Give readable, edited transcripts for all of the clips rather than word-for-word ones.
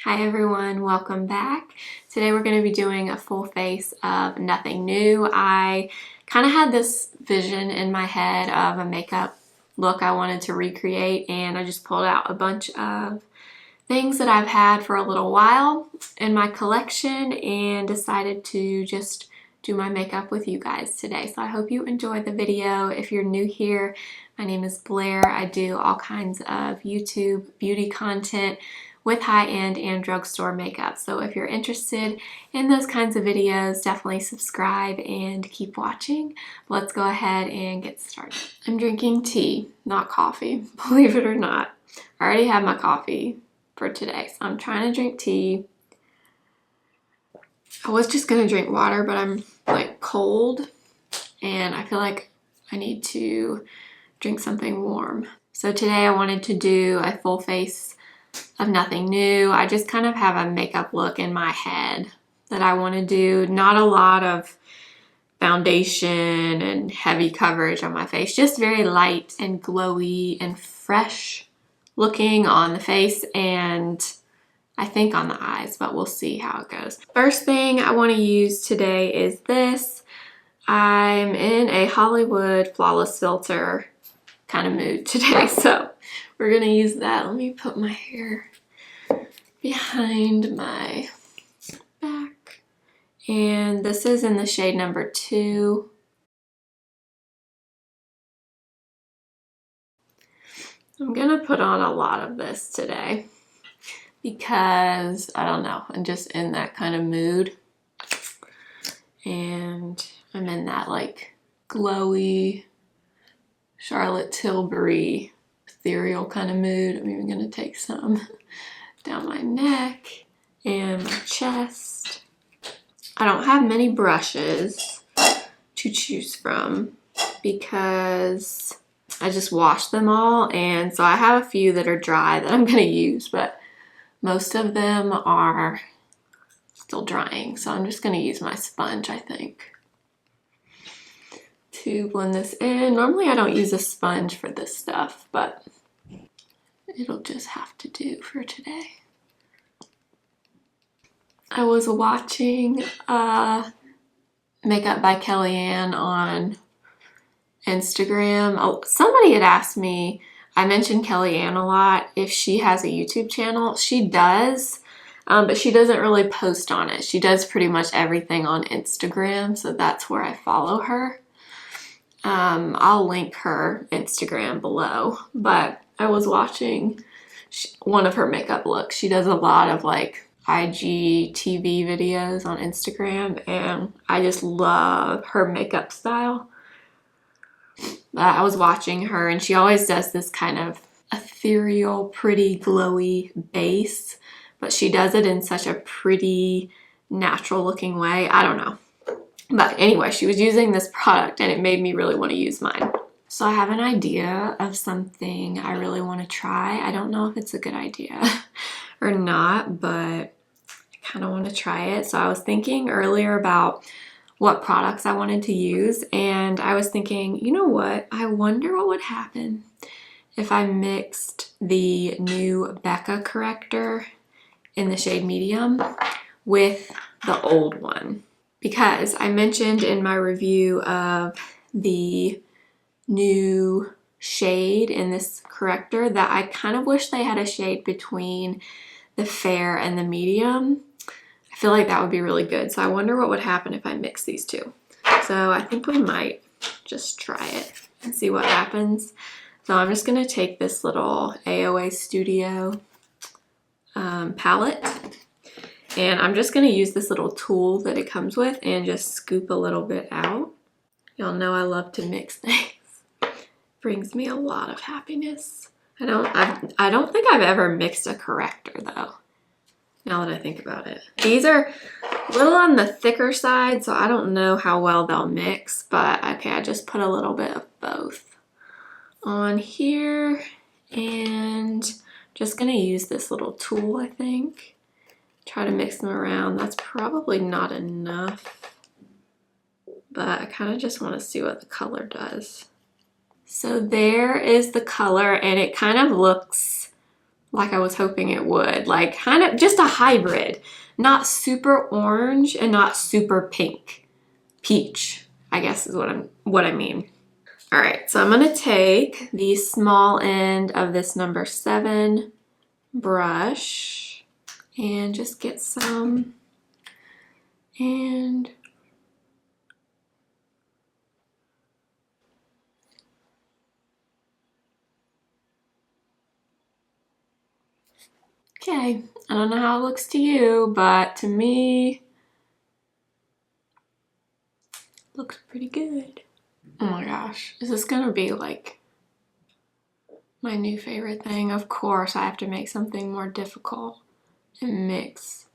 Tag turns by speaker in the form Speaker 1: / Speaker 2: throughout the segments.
Speaker 1: Hi everyone, welcome back. Today we're going to be doing a full face of nothing new. I kind of had this vision in my head of a makeup look I wanted to recreate, and I just pulled out a bunch of things that I've had for a little while in my collection and decided to just do my makeup with you guys today. So I hope you enjoy the video. If you're new here, my name is Blair. I do all kinds of YouTube beauty content with high-end and drugstore makeup. So if you're interested in those kinds of videos, definitely subscribe and keep watching. Let's go ahead and get started. I'm drinking tea, not coffee, believe it or not. I already had my coffee for today, so I'm trying to drink tea. I was just gonna drink water, but I'm like cold and I feel like I need to drink something warm. So today I wanted to do a full face of nothing new. I just kind of have a makeup look in my head that I want to do. Not a lot of foundation and heavy coverage on my face, just very light and glowy and fresh looking on the face and I think on the eyes, but we'll see how it goes. First thing I want to use today is this. I'm in a Hollywood flawless filter kind of mood today, so we're gonna use that. Let me put my hair behind my back. And this is in the shade number 2. I'm gonna put on a lot of this today because, I don't know, I'm just in that kind of mood. And I'm in that like glowy Charlotte Tilbury ethereal kind of mood. I'm even gonna take some down my neck and my chest. I don't have many brushes to choose from because I just washed them all, and so I have a few that are dry that I'm gonna use, but most of them are still drying, so I'm just gonna use my sponge, I think, to blend this in. Normally I don't use a sponge for this stuff, but it'll just have to do for today. I was watching Makeup by Kellyanne on Instagram. Oh, somebody had asked me, I mentioned Kellyanne a lot, if she has a YouTube channel. She does, but she doesn't really post on it. She does pretty much everything on Instagram, so that's where I follow her. I'll link her Instagram below, but I was watching one of her makeup looks. She does a lot of like IGTV videos on Instagram, and I just love her makeup style. I was watching her, and she always does this kind of ethereal, pretty, glowy base, but she does it in such a pretty, natural looking way. I don't know. But anyway, she was using this product and it made me really want to use mine. So I have an idea of something I really want to try. I don't know if it's a good idea or not, but I kind of want to try it. So I was thinking earlier about what products I wanted to use, and I was thinking, you know what? I wonder what would happen if I mixed the new Becca Corrector in the shade medium with the old one. Because I mentioned in my review of the new shade in this corrector that I kind of wish they had a shade between the fair and the medium. I feel like that would be really good. So I wonder what would happen if I mix these two. So I think we might just try it and see what happens. So I'm just gonna take this little AOA Studio palette, and I'm just gonna use this little tool that it comes with and just scoop a little bit out. Y'all know I love to mix things. Brings me a lot of happiness. I don't think I've ever mixed a corrector though, now that I think about it. These are a little on the thicker side, so I don't know how well they'll mix, but okay, I just put a little bit of both on here, and just gonna use this little tool, I think. Try to mix them around. That's probably not enough, but I kind of just want to see what the color does. So there is the color, and it kind of looks like I was hoping it would. Like kind of just a hybrid. Not super orange and not super pink. Peach, I guess is what I mean. All right, so I'm gonna take the small end of this number 7 brush and just get some and okay, I don't know how it looks to you, but to me, it looks pretty good. Oh my gosh, is this gonna be like my new favorite thing? Of course, I have to make something more difficult and mix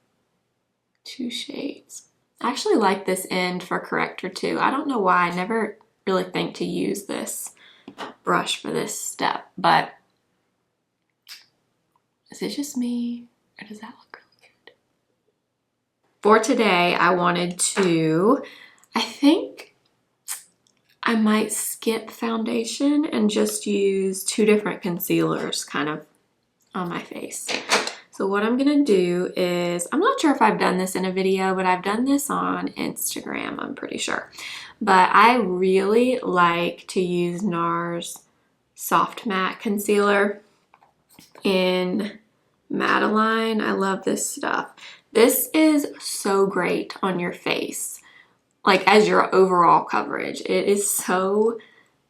Speaker 1: 2 shades. I actually like this end for Corrector too. I don't know why, I never really think to use this brush for this step, but is it just me or does that look really good? For today, I wanted to, I think I might skip foundation and just use 2 different concealers kind of on my face. So what I'm gonna do is, I'm not sure if I've done this in a video, but I've done this on Instagram, I'm pretty sure. But I really like to use Nars Soft Matte Concealer in Madeleine. I love this stuff. This is so great on your face, like as your overall coverage. It is so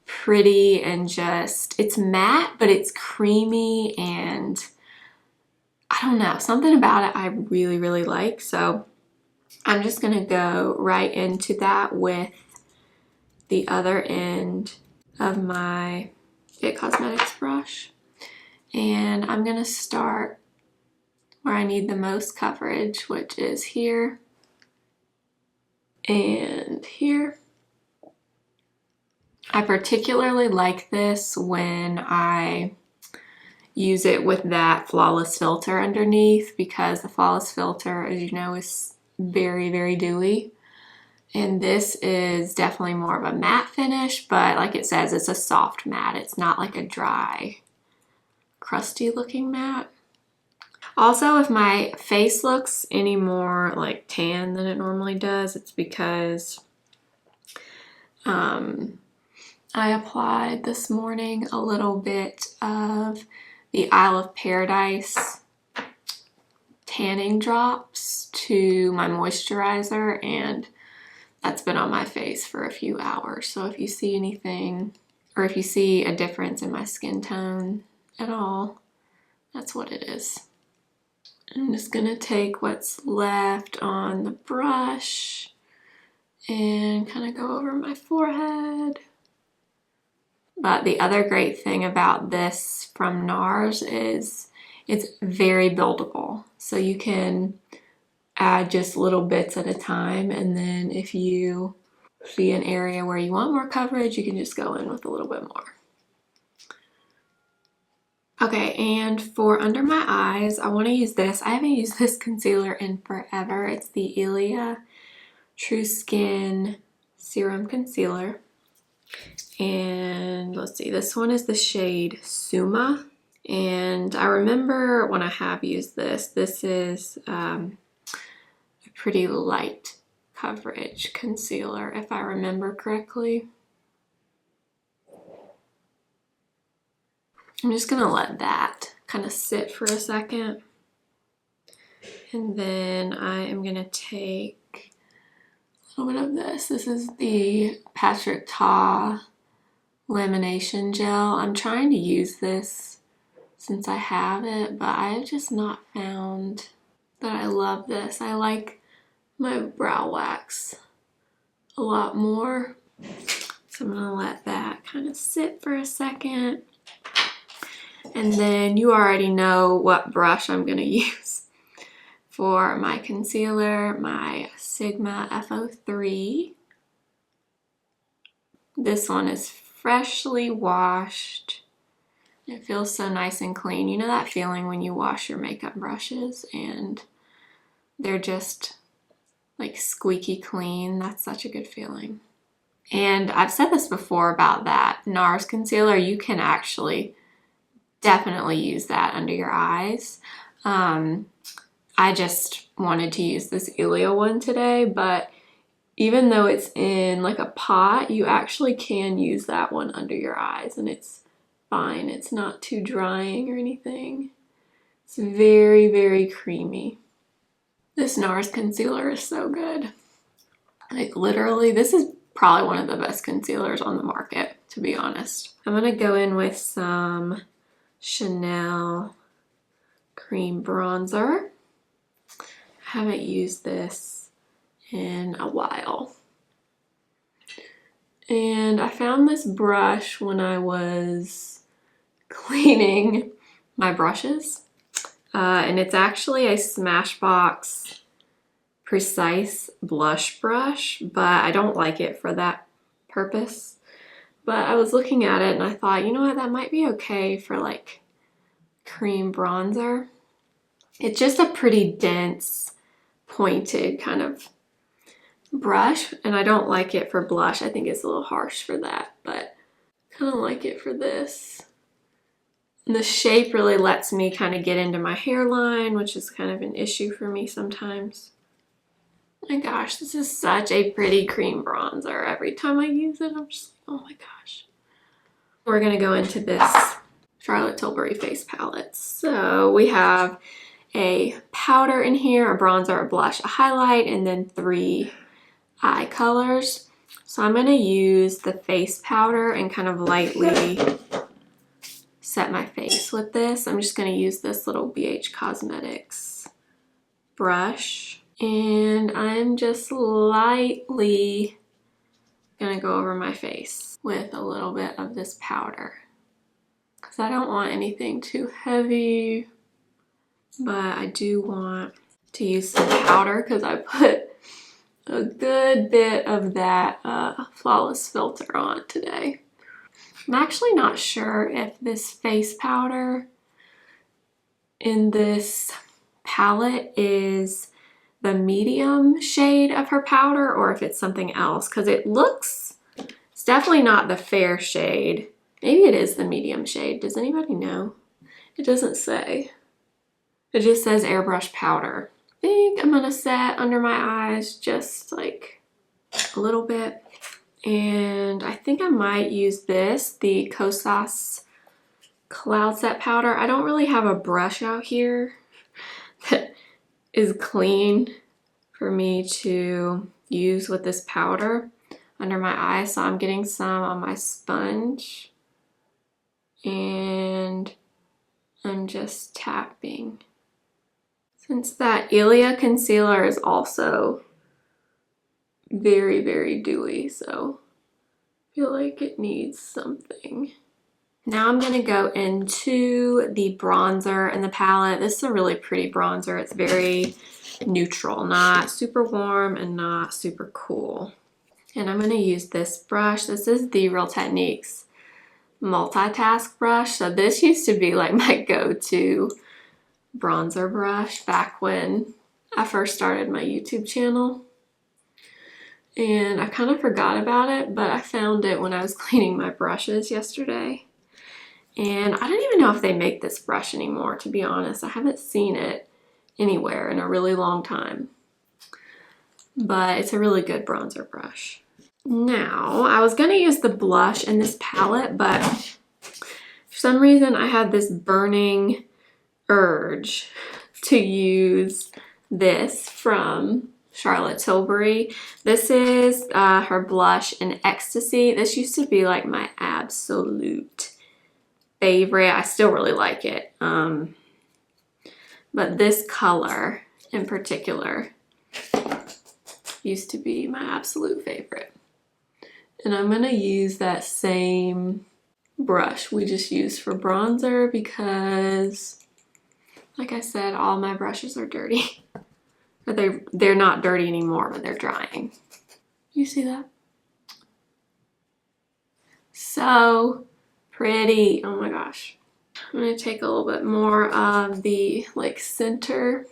Speaker 1: pretty and just, it's matte, but it's creamy and I don't know, something about it I really, really like. So I'm just gonna go right into that with the other end of my It Cosmetics brush. And I'm gonna start where I need the most coverage, which is here and here. I particularly like this when I use it with that Flawless filter underneath, because the Flawless filter, as you know, is very, very dewy. And this is definitely more of a matte finish, but like it says, it's a soft matte. It's not like a dry, crusty looking matte. Also, if my face looks any more like tan than it normally does, it's because I applied this morning a little bit of the Isle of Paradise tanning drops to my moisturizer, and that's been on my face for a few hours. So if you see anything, or if you see a difference in my skin tone at all, that's what it is. I'm just gonna take what's left on the brush and kind of go over my forehead. But the other great thing about this from Nars is it's very buildable. So you can add just little bits at a time, and then if you see an area where you want more coverage, you can just go in with a little bit more. Okay, and for under my eyes, I want to use this. I haven't used this concealer in forever. It's the llia True Skin Serum Concealer. And let's see, this one is the shade Suma. And I remember when I have used this, this is a pretty light coverage concealer, if I remember correctly. I'm just gonna let that kind of sit for a second. And then I am gonna take a little bit of this. This is the Patrick Ta Lamination Gel. I'm trying to use this since I have it, but I have just not found that I love this. I like my brow wax a lot more. So I'm gonna let that kind of sit for a second. And then you already know what brush I'm gonna use for my concealer, my Sigma F03. This one is freshly washed. It feels so nice and clean. You know that feeling when you wash your makeup brushes and they're just like squeaky clean? That's such a good feeling. And I've said this before about that Nars concealer, you can actually definitely use that under your eyes. I just wanted to use this llia one today, but even though it's in like a pot, you actually can use that one under your eyes and it's fine. It's not too drying or anything. It's very, very creamy. This Nars concealer is so good. Like literally, this is probably one of the best concealers on the market, to be honest. I'm gonna go in with some Chanel cream bronzer. I haven't used this in a while. And I found this brush when I was cleaning my brushes. And it's actually a Smashbox Precise blush brush, but I don't like it for that purpose. But I was looking at it and I thought, you know what, that might be okay for like cream bronzer. It's just a pretty dense, pointed kind of brush, and I don't like it for blush. I think it's a little harsh for that, but I kind of like it for this. And the shape really lets me kind of get into my hairline, which is kind of an issue for me sometimes. Oh my gosh, this is such a pretty cream bronzer. Every time I use it, I'm just like, oh my gosh. We're gonna go into this Charlotte Tilbury face palette. So we have a powder in here, a bronzer, a blush, a highlight, and then 3 eye colors. So I'm gonna use the face powder and kind of lightly set my face with this. I'm just gonna use this little BH Cosmetics brush. And I'm just lightly gonna go over my face with a little bit of this powder, because I don't want anything too heavy, but I do want to use some powder because I put a good bit of that Flawless filter on today. I'm actually not sure if this face powder in this palette is the medium shade of her powder or if it's something else, because it's definitely not the fair shade. Maybe it is the medium shade. Does anybody know? It doesn't say. It just says airbrush powder. I think I'm gonna set under my eyes just like a little bit. And I think I might use this, the Kosas Cloud Set Powder. I don't really have a brush out here that is clean for me to use with this powder under my eyes. So I'm getting some on my sponge and I'm just tapping. Since that llia concealer is also very, very dewy, so I feel like it needs something. Now I'm gonna go into the bronzer in the palette. This is a really pretty bronzer. It's very neutral, not super warm and not super cool. And I'm gonna use this brush. This is the Real Techniques multitask brush. So this used to be like my go-to bronzer brush back when I first started my YouTube channel. And I kind of forgot about it, but I found it when I was cleaning my brushes yesterday. And I don't even know if they make this brush anymore, to be honest. I haven't seen it anywhere in a really long time. But it's a really good bronzer brush. Now, I was gonna use the blush in this palette, but for some reason I had this burning urge to use this from Charlotte Tilbury. This is her blush in Ecstasy. This used to be like my absolute favorite. I still really like it. But this color in particular used to be my absolute favorite. And I'm gonna use that same brush we just used for bronzer because, like I said, all my brushes are dirty. But they're not dirty anymore, but they're drying. You see that? So pretty. Oh my gosh. I'm gonna take a little bit more of the like center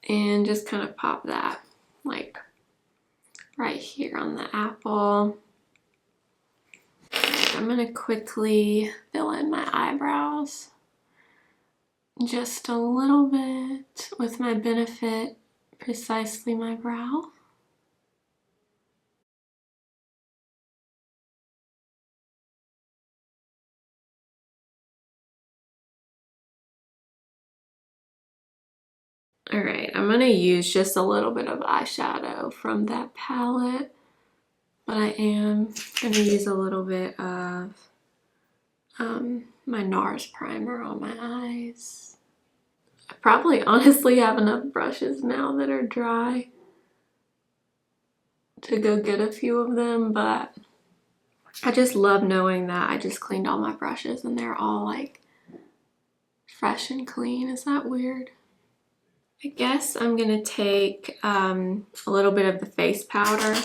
Speaker 1: and just kind of pop that like right here on the apple. Alright, I'm gonna quickly fill in my eyebrows. Just a little bit with my Benefit Precisely My Brow. Alright, I'm going to use just a little bit of eyeshadow from that palette, but I am going to use a little bit of my Nars primer on my eyes. I probably honestly have enough brushes now that are dry to go get a few of them, but I just love knowing that I just cleaned all my brushes and they're all like fresh and clean. Is that weird? I guess I'm gonna take a little bit of the face powder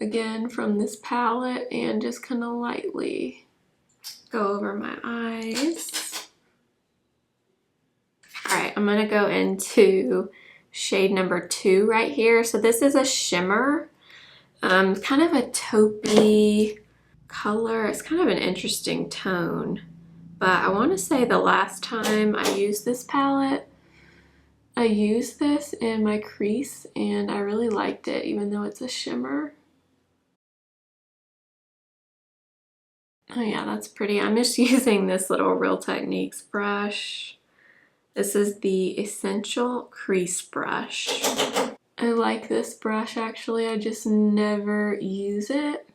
Speaker 1: again from this palette and just kind of lightly go over my eyes. All right, I'm gonna go into shade number 2 right here. So this is a shimmer, kind of a taupey color. It's kind of an interesting tone, but I want to say the last time I used this palette, I used this in my crease and I really liked it, even though it's a shimmer. Oh yeah, that's pretty. I'm just using this little Real Techniques brush. This is the Essential Crease Brush. I like this brush actually, I just never use it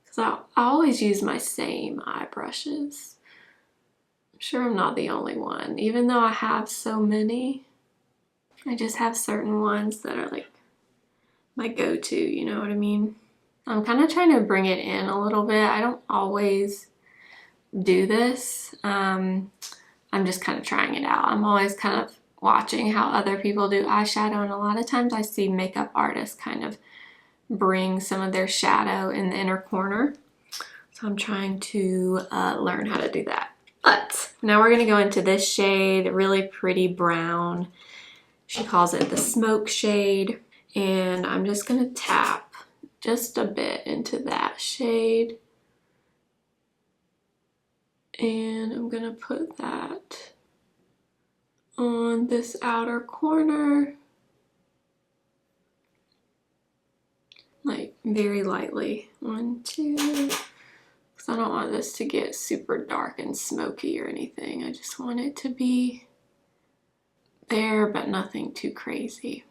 Speaker 1: because I always use my same eye brushes. I'm sure I'm not the only one, even though I have so many. I just have certain ones that are like my go-to, you know what I mean? I'm kind of trying to bring it in a little bit. I don't always do this. I'm just kind of trying it out. I'm always kind of watching how other people do eyeshadow, and a lot of times I see makeup artists kind of bring some of their shadow in the inner corner. So I'm trying to learn how to do that. But now we're gonna go into this shade, really pretty brown. She calls it the smoke shade. And I'm just gonna tap just a bit into that shade. And I'm gonna put that on this outer corner, like very lightly. 1, 2, because I don't want this to get super dark and smoky or anything. I just want it to be there, but nothing too crazy.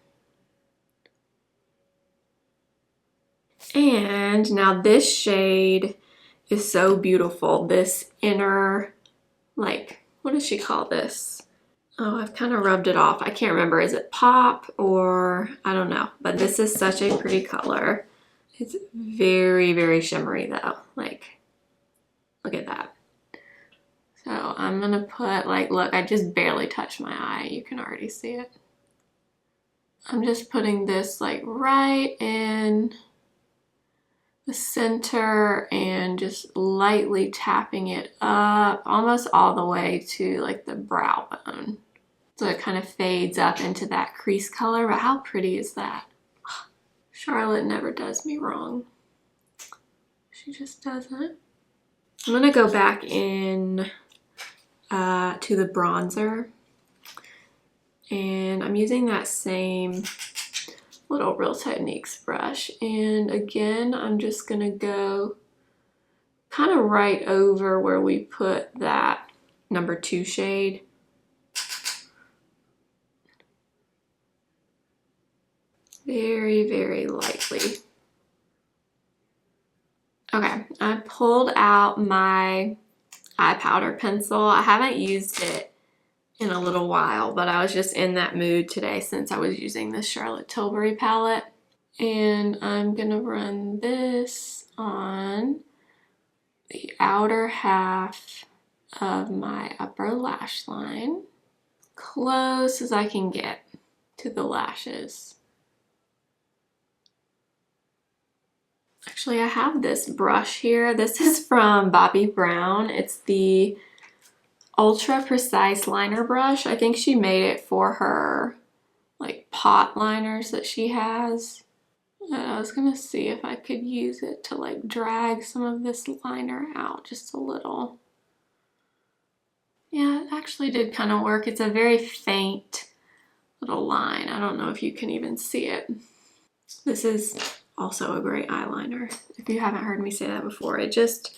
Speaker 1: And now this shade is so beautiful. This inner, like, what does she call this? Oh, I've kind of rubbed it off. I can't remember. Is it pop or I don't know. But this is such a pretty color. It's very, very shimmery though. Like, look at that. So I'm gonna put, like, look, I just barely touched my eye. You can already see it. I'm just putting this like right in the center and just lightly tapping it up almost all the way to like the brow bone. So it kind of fades up into that crease color, but how pretty is that? Charlotte never does me wrong. She just doesn't. I'm gonna go back in to the bronzer, and I'm using that same little Real Techniques brush, and again I'm just gonna go kind of right over where we put that number 2 shade. Very, very lightly. Okay, I pulled out my eye powder pencil. I haven't used it in a little while, but I was just in that mood today since I was using this Charlotte Tilbury palette. And I'm gonna run this on the outer half of my upper lash line, close as I can get to the lashes. Actually, I have this brush here. This is from Bobbi Brown. It's the Ultra Precise Liner Brush. I think she made it for her like pot liners that she has. And I was gonna see if I could use it to like drag some of this liner out just a little. Yeah, it actually did kind of work. It's a very faint little line. I don't know if you can even see it. This is also a great eyeliner. If you haven't heard me say that before, it just,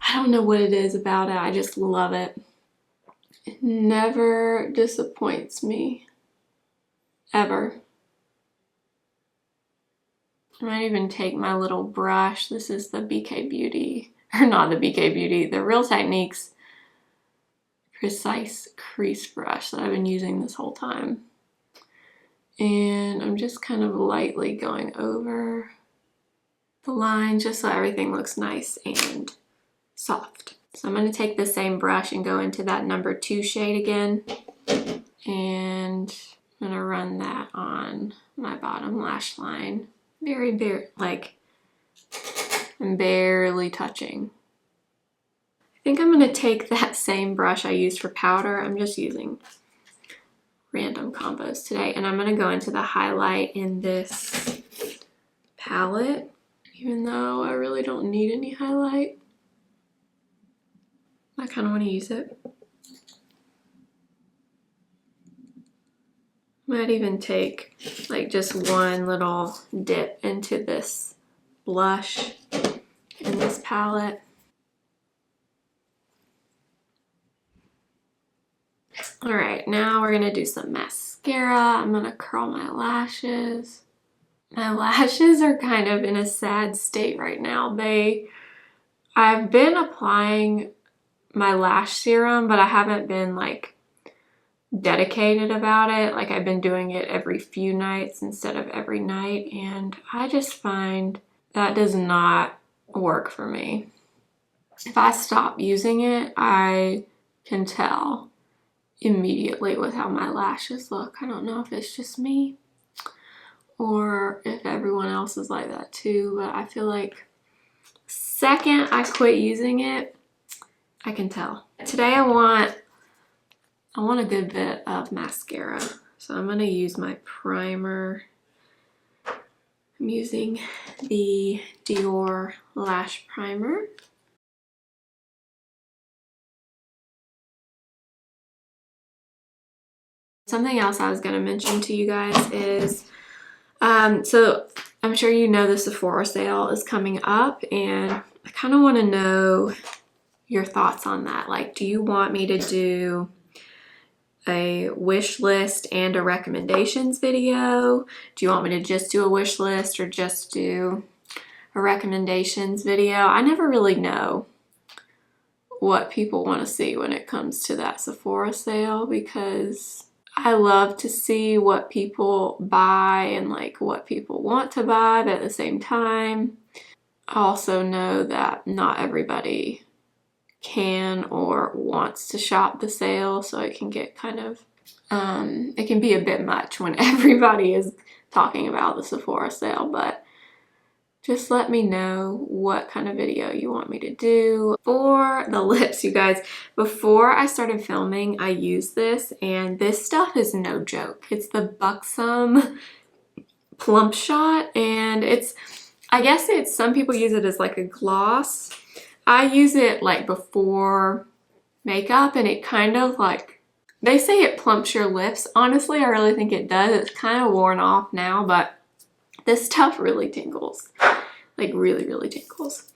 Speaker 1: I don't know what it is about it. I just love it. It never disappoints me, ever. I might even take my little brush. This is the BK Beauty, or not the BK Beauty, the Real Techniques Precise Crease Brush that I've been using this whole time. And I'm just kind of lightly going over the line just so everything looks nice and soft. So I'm going to take the same brush and go into that number 2 shade again. And I'm going to run that on my bottom lash line. Very, like, I'm barely touching. I think I'm going to take that same brush I used for powder. I'm just using random combos today. And I'm going to go into the highlight in this palette, even though I really don't need any highlight. I kind of want to use it. Might even take like just one little dip into this blush in this palette. All right, now we're gonna do some mascara. I'm gonna curl my lashes. My lashes are kind of in a sad state right now. I've been applying my lash serum, but I haven't been like dedicated about it. Like I've been doing it every few nights instead of every night, and I just find that does not work for me. If I stop using it, I can tell immediately with how my lashes look. I don't know if it's just me or if everyone else is like that too, but I feel like the second I quit using it, I can tell. Today I want a good bit of mascara. So I'm gonna use my primer. I'm using the Dior Lash Primer. Something else I was gonna mention to you guys is, so I'm sure you know the Sephora sale is coming up, and I kind of want to know your thoughts on that. Like, do you want me to do a wish list and a recommendations video? Do you want me to just do a wish list or just do a recommendations video? I never really know what people want to see when it comes to that Sephora sale, because I love to see what people buy and like what people want to buy, but at the same time, I also know that not everybody can or wants to shop the sale, so it can get kind of, it can be a bit much when everybody is talking about the Sephora sale, but just let me know what kind of video you want me to do. For the lips, you guys, before I started filming, I used this, and this stuff is no joke. It's the Buxom Plump Shot, and I guess some people use it as like a gloss. I use it like before makeup, and it kind of like, they say it plumps your lips. Honestly, I really think it does. It's kind of worn off now, but this stuff really tingles. Like really, really tingles.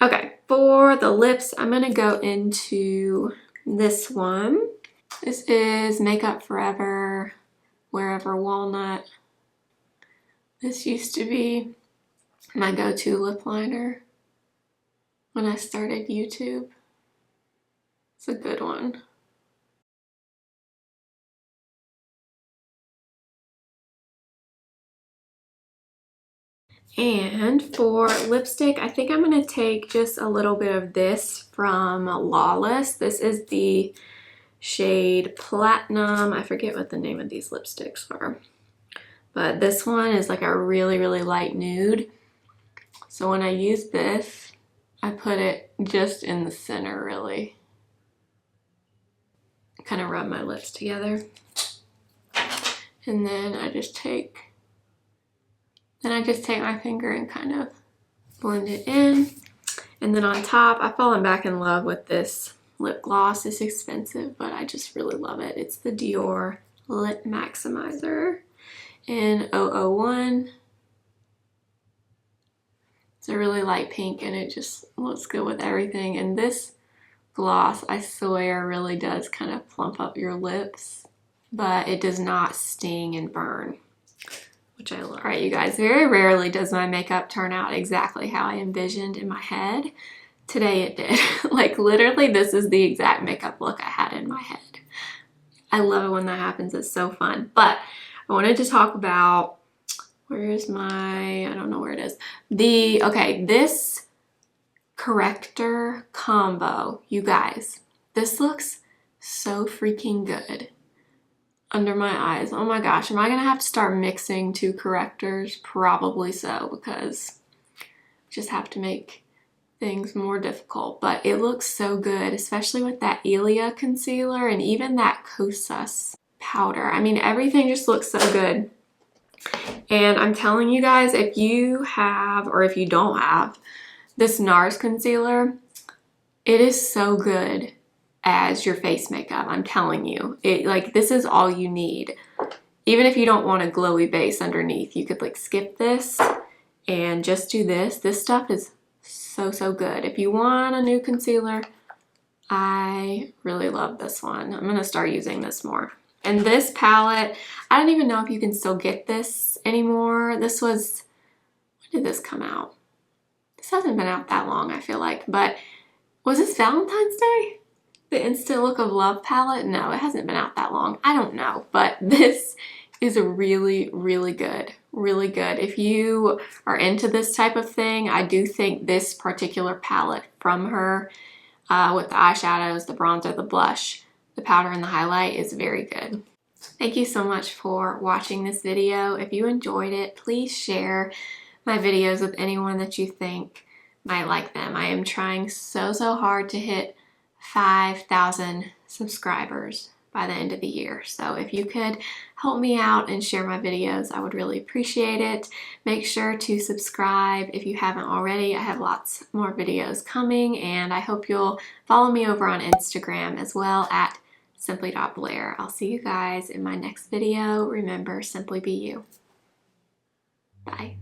Speaker 1: Okay, for the lips, I'm gonna go into this one. This is Makeup Forever Wherever Walnut. This used to be my go-to lip liner when I started YouTube. It's a good one. And for lipstick, I think I'm going to take just a little bit of this from Lawless. This is the shade Platinum. I forget what the name of these lipsticks are, but this one is like a really, really light nude. So when I use this, I put it just in the center, really. Kind of rub my lips together. And then I just take Then I just take my finger and kind of blend it in. And then on top, I've fallen back in love with this lip gloss. It's expensive, but I just really love it. It's the Dior Lip Maximizer in 001. It's a really light pink and it just looks good with everything. And this gloss, I swear, really does kind of plump up your lips, but it does not sting and burn, which I love. All right, you guys, very rarely does my makeup turn out exactly how I envisioned in my head. Today it did. Like literally, this is the exact makeup look I had in my head. I love it when that happens. It's so fun. But I wanted to talk about, where's my, I don't know where it is. Okay, this Corrector combo, you guys, this looks so freaking good under my eyes. Oh my gosh, am I gonna have to start mixing two correctors? Probably so, because I just have to make things more difficult. But it looks so good, especially with that llia concealer and even that Kosas powder. I mean, everything just looks so good. And I'm telling you guys, if you have, or if you don't have, this Nars concealer, it is so good as your face makeup. I'm telling you, this is all you need. Even if you don't want a glowy base underneath, you could like skip this and just do this. This stuff is so good. If you want a new concealer, I really love this one. I'm gonna start using this more. And this palette, I don't even know if you can still get this anymore. This was, when did this come out? This hasn't been out that long, I feel like, but was this Valentine's Day? The Instant Look of Love palette? No, it hasn't been out that long. I don't know, but this is a really good. Really good. If you are into this type of thing, I do think this particular palette from her, with the eyeshadows, the bronzer, the blush, the powder, and the highlight is very good. Thank you so much for watching this video. If you enjoyed it, please share my videos with anyone that you think might like them. I am trying so hard to hit 5,000 subscribers by the end of the year. So if you could help me out and share my videos, I would really appreciate it. Make sure to subscribe if you haven't already. I have lots more videos coming, and I hope you'll follow me over on Instagram as well at simply.blair. I'll see you guys in my next video. Remember, simply be you. Bye.